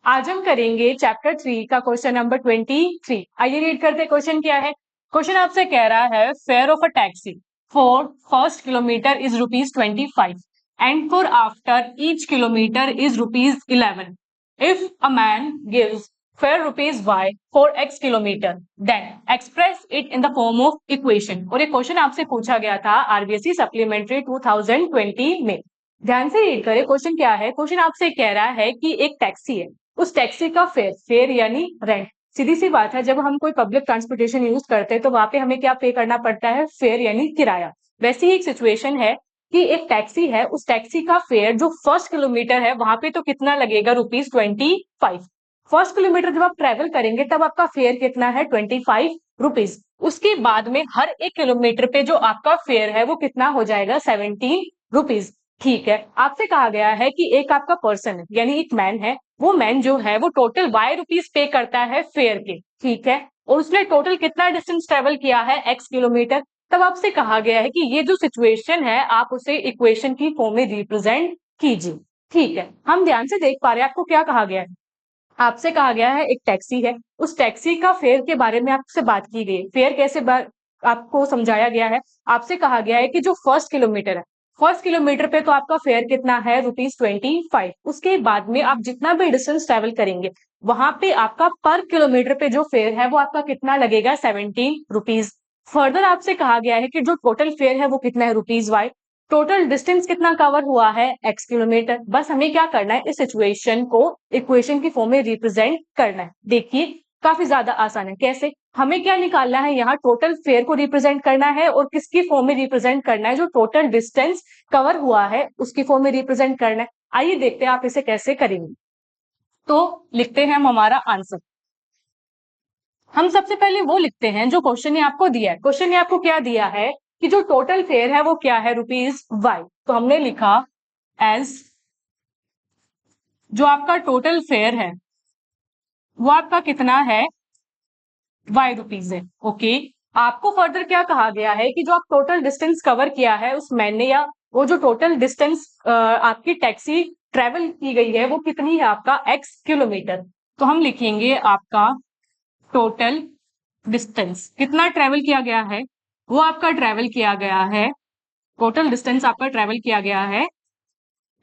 आज हम करेंगे चैप्टर 3 का क्वेश्चन नंबर 23। आइए रीड करते क्वेश्चन क्या है। क्वेश्चन आपसे कह रहा है fare of a taxi for first kilometre is ₹25 and for after each kilometre is ₹11। If a man gives fare ₹Y for x kilometre then express it in the form of equation. और ये question आपसे पूछा गया था RBSE supplementary 2020 में। ध्यान से read करें क्वेश्चन क्या है। क्वेश्चन आपसे कह रहा है कि एक टैक्सी है, उस टैक्सी का फेयर यानी रेंट। सीधी सी बात है, जब हम कोई पब्लिक ट्रांसपोर्टेशन यूज करते हैं तो वहां पे हमें क्या पे करना पड़ता है, फेयर यानी किराया। वैसी ही एक सिचुएशन है कि एक टैक्सी है, उस टैक्सी का फेयर जो फर्स्ट किलोमीटर है वहां पे तो कितना लगेगा, ₹25। फर्स्ट किलोमीटर जब आप ट्रेवल करेंगे तब आपका फेयर कितना है, ₹25। उसके बाद में हर एक किलोमीटर पे जो आपका फेयर है वो कितना हो जाएगा, ₹17। ठीक है, आपसे कहा गया है कि एक आपका पर्सन है यानी एक मैन है, वो मैन जो है वो टोटल ₹Y पे करता है फेयर के। ठीक है, और उसने टोटल कितना डिस्टेंस ट्रेवल किया है, x किलोमीटर। तब आपसे कहा गया है कि ये जो सिचुएशन है आप उसे इक्वेशन की फॉर्म में रिप्रेजेंट कीजिए। ठीक है, हम ध्यान से देख पा रहे हैं आपको क्या कहा गया है। आपसे कहा गया है एक टैक्सी है, उस टैक्सी का फेयर के बारे में आपसे बात की गई। फेयर कैसे आपको समझाया गया है। आपसे कहा गया है कि जो फर्स्ट किलोमीटर है, फर्स्ट किलोमीटर पे तो आपका फेयर कितना है, ₹25। उसके बाद में आप जितना भी डिस्टेंस ट्रेवल करेंगे वहां पे आपका पर किलोमीटर पे जो फेयर है वो आपका कितना लगेगा, ₹17। फर्दर आपसे कहा गया है कि जो टोटल फेयर है वो कितना है, ₹Y। टोटल डिस्टेंस कितना कवर हुआ है, x किलोमीटर। बस हमें क्या करना है, इस सिचुएशन को इक्वेशन की फॉर्म में रिप्रेजेंट करना है। देखिए काफी ज्यादा आसान है। कैसे, हमें क्या निकालना है, यहाँ टोटल फेयर को रिप्रेजेंट करना है और किसकी फॉर्म में रिप्रेजेंट करना है, जो टोटल डिस्टेंस कवर हुआ है उसकी फॉर्म में रिप्रेजेंट करना है। आइए देखते हैं आप इसे कैसे करेंगे। तो लिखते हैं हम हमारा आंसर। हम सबसे पहले वो लिखते हैं जो क्वेश्चन ने आपको दिया है। क्वेश्चन ने आपको क्या दिया है कि जो टोटल फेयर है वो क्या है, ₹Y। तो हमने लिखा एज जो आपका टोटल फेयर है वो आपका कितना है, ₹Y है। ओके, आपको फर्दर क्या कहा गया है कि जो आप टोटल डिस्टेंस कवर किया है उस मैंने, या वो जो टोटल डिस्टेंस आपकी टैक्सी ट्रेवल की गई है वो कितनी है, आपका x किलोमीटर। तो हम लिखेंगे आपका टोटल डिस्टेंस कितना ट्रेवल किया गया है, वो आपका ट्रेवल किया गया है, टोटल डिस्टेंस आपका ट्रेवल किया गया है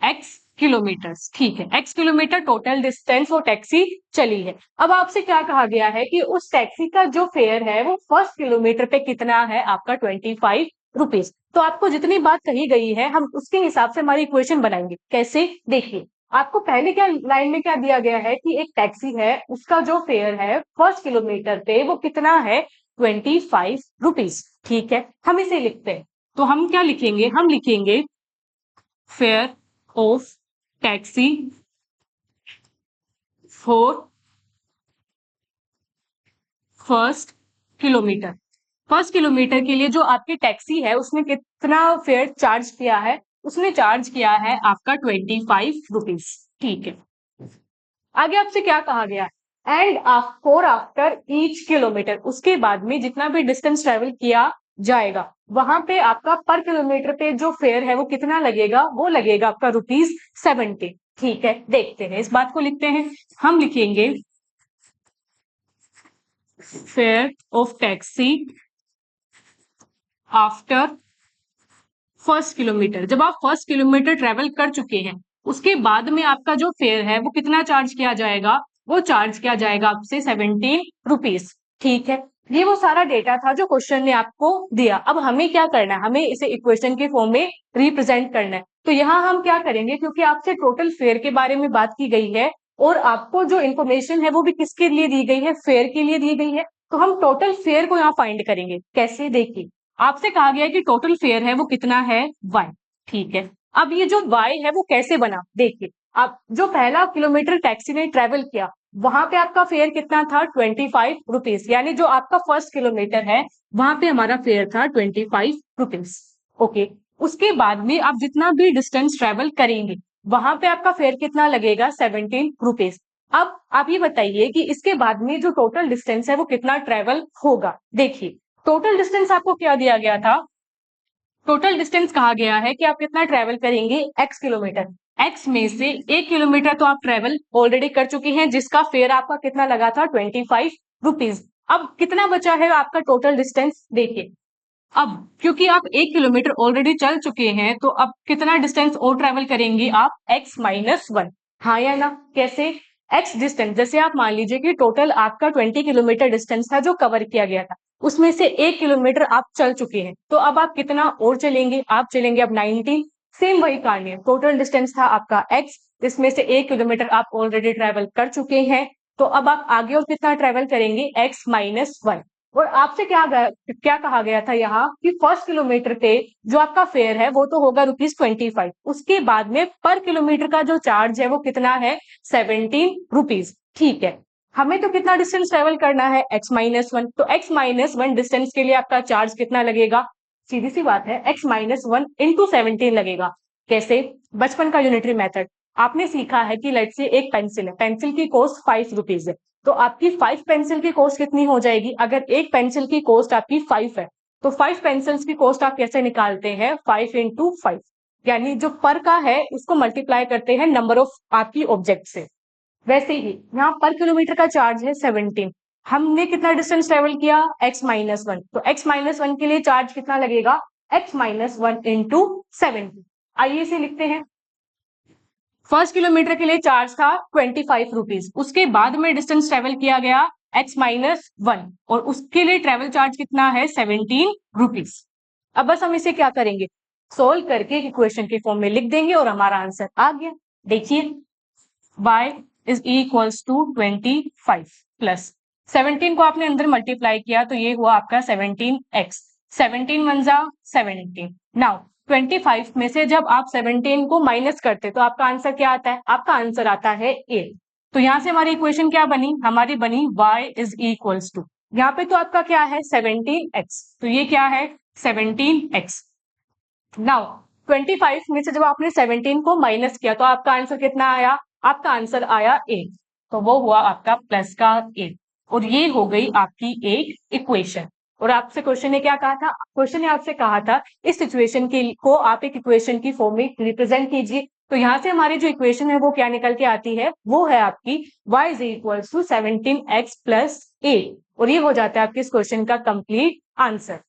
x किलोमीटर्स। ठीक है, x किलोमीटर टोटल डिस्टेंस वो टैक्सी चली है। अब आपसे क्या कहा गया है कि उस टैक्सी का जो फेयर है वो फर्स्ट किलोमीटर पे कितना है, आपका ₹25। तो आपको जितनी बात कही गई है हम उसके हिसाब से हमारी इक्वेशन बनाएंगे। कैसे, देखिए आपको पहले क्या लाइन में क्या दिया गया है कि एक टैक्सी है, उसका जो फेयर है फर्स्ट किलोमीटर पे वो कितना है, ₹25। ठीक है, हम इसे लिखते हैं। तो हम क्या लिखेंगे, हम लिखेंगे fair of taxi for first kilometre. First kilometre के लिए जो आपकी टैक्सी है उसने कितना फेयर चार्ज किया है, उसने चार्ज किया है आपका ₹25। ठीक है, आगे आपसे क्या कहा गया है, and for after each kilometre, उसके बाद में जितना भी डिस्टेंस ट्रेवल किया जाएगा वहां पे आपका पर किलोमीटर पे जो फेयर है वो कितना लगेगा, वो लगेगा आपका ₹70। ठीक है, देखते हैं इस बात को लिखते हैं। हम लिखेंगे fair of taxi after first kilometre. जब आप फर्स्ट किलोमीटर ट्रेवल कर चुके हैं उसके बाद में आपका जो फेयर है वो कितना चार्ज किया जाएगा, वो चार्ज किया जाएगा आपसे ₹17। ठीक है, ये वो सारा डेटा था जो क्वेश्चन ने आपको दिया। अब हमें क्या करना है, हमें इसे इक्वेशन के फॉर्म में रिप्रेजेंट करना है। तो यहाँ हम क्या करेंगे, क्योंकि आपसे टोटल फेयर के बारे में बात की गई है और आपको जो इन्फॉर्मेशन है वो भी किसके लिए दी गई है, फेयर के लिए दी गई है। तो हम टोटल फेयर को यहाँ फाइंड करेंगे। कैसे, देखिए आपसे कहा गया है कि टोटल फेयर है वो कितना है, y। ठीक है, अब ये जो y है वो कैसे बना, देखिए आप जो पहला किलोमीटर टैक्सी ने ट्रेवल किया वहां पे आपका फेयर कितना था, ₹25। यानी जो आपका फर्स्ट किलोमीटर है वहां पे हमारा फेयर था ₹25। ओके, उसके बाद में आप जितना भी डिस्टेंस ट्रेवल करेंगे वहां पे आपका फेयर कितना लगेगा, ₹17। अब आप ये बताइए कि इसके बाद में जो टोटल डिस्टेंस है वो कितना ट्रेवल होगा। देखिए टोटल डिस्टेंस आपको क्या दिया गया था, टोटल डिस्टेंस कहा गया है कि आप कितना ट्रेवल करेंगे, x किलोमीटर। x में से 1 किलोमीटर तो आप ट्रेवल ऑलरेडी कर चुके हैं, जिसका फेयर आपका कितना लगा था 25 रुपीज। अब कितना बचा है आपका टोटल डिस्टेंस देखिए। अब क्योंकि आप 1 किलोमीटर ऑलरेडी चल चुके हैं, तो अब कितना डिस्टेंस और ट्रेवल करेंगे आप x माइनस 1। हाँ या ना? कैसे? x डिस्टेंस, जैसे आप मान लीजिए कि टोटल आपका 20 किलोमीटर डिस्टेंस था जो कवर किया गया था, उसमें से 1 किलोमीटर आप चल चुके हैं, तो अब आप कितना और चलेंगे? आप चलेंगे अब 19। सेम वही कहानी है, टोटल डिस्टेंस था आपका x, इसमें से 1 किलोमीटर आप ऑलरेडी ट्रेवल कर चुके हैं, तो अब आप आगे और कितना ट्रेवल करेंगे? x minus 1। और आपसे क्या कहा गया था यहाँ कि फर्स्ट किलोमीटर पे जो आपका फेयर है वो तो होगा ₹25। उसके बाद में पर किलोमीटर का जो चार्ज है वो कितना है? 17 रुपीज। ठीक है, हमें तो कितना डिस्टेंस ट्रेवल करना है? x minus 1। तो x माइनस 1 डिस्टेंस के लिए आपका चार्ज कितना लगेगा? सीधी सी बात है, x माइनस 1 इंटू 17 लगेगा। कैसे? बचपन का यूनिटरी मेथड आपने सीखा है कि लेट्स से एक पेंसिल है, पेंसिल की कॉस्ट 5 रुपीज है, तो आपकी 5 पेंसिल की कॉस्ट कितनी हो जाएगी? अगर एक पेंसिल की कॉस्ट आपकी 5 है, तो 5 पेंसिल्स की कॉस्ट आप कैसे निकालते हैं? 5 इंटू 5, यानी जो पर का है उसको मल्टीप्लाई करते हैं नंबर ऑफ आपकी ऑब्जेक्ट से। वैसे ही यहाँ पर किलोमीटर का चार्ज है 17। हमने कितना डिस्टेंस ट्रेवल किया? x minus 1। तो x माइनस 1 के लिए चार्ज कितना लगेगा? x minus 1 into 17। आइए इसे लिखते हैं। फर्स्ट किलोमीटर के लिए चार्ज था 25 रुपीज, उसके बाद में डिस्टेंस ट्रेवल किया गया x माइनस 1, और उसके लिए ट्रेवल चार्ज कितना है? 17 रुपीज। अब बस हम इसे क्या करेंगे? सोल्व करके इक्वेशन के फॉर्म में लिख देंगे और हमारा आंसर आ गया। देखिए, y is equals to 25 plus 17 को आपने अंदर मल्टीप्लाई किया तो ये हुआ आपका 17x। 17 वन जा 17। नाउ 25 में से जब आप 17 को माइनस करते तो आपका आंसर क्या आता है? आपका आंसर आता है 8। तो यहां से हमारी इक्वेशन क्या बनी? हमारी बनी y इज इक्वल्स टू, यहाँ पे तो आपका क्या है? 17x, तो ये क्या है? 17x। नाउ 25 में से जब आपने 17 को माइनस किया तो आपका आंसर कितना आया? आपका आंसर आया 8, तो वो हुआ आपका प्लस का 8, और ये हो गई आपकी एक इक्वेशन। और आपसे क्वेश्चन ने क्या कहा था? क्वेश्चन ने आपसे कहा था इस सिचुएशन को आप एक इक्वेशन की फॉर्म में रिप्रेजेंट कीजिए। तो यहाँ से हमारी जो इक्वेशन है वो क्या निकल के आती है? वो है आपकी y is equal to 17x plus 8, और ये हो जाता है आपके इस क्वेश्चन का कंप्लीट आंसर।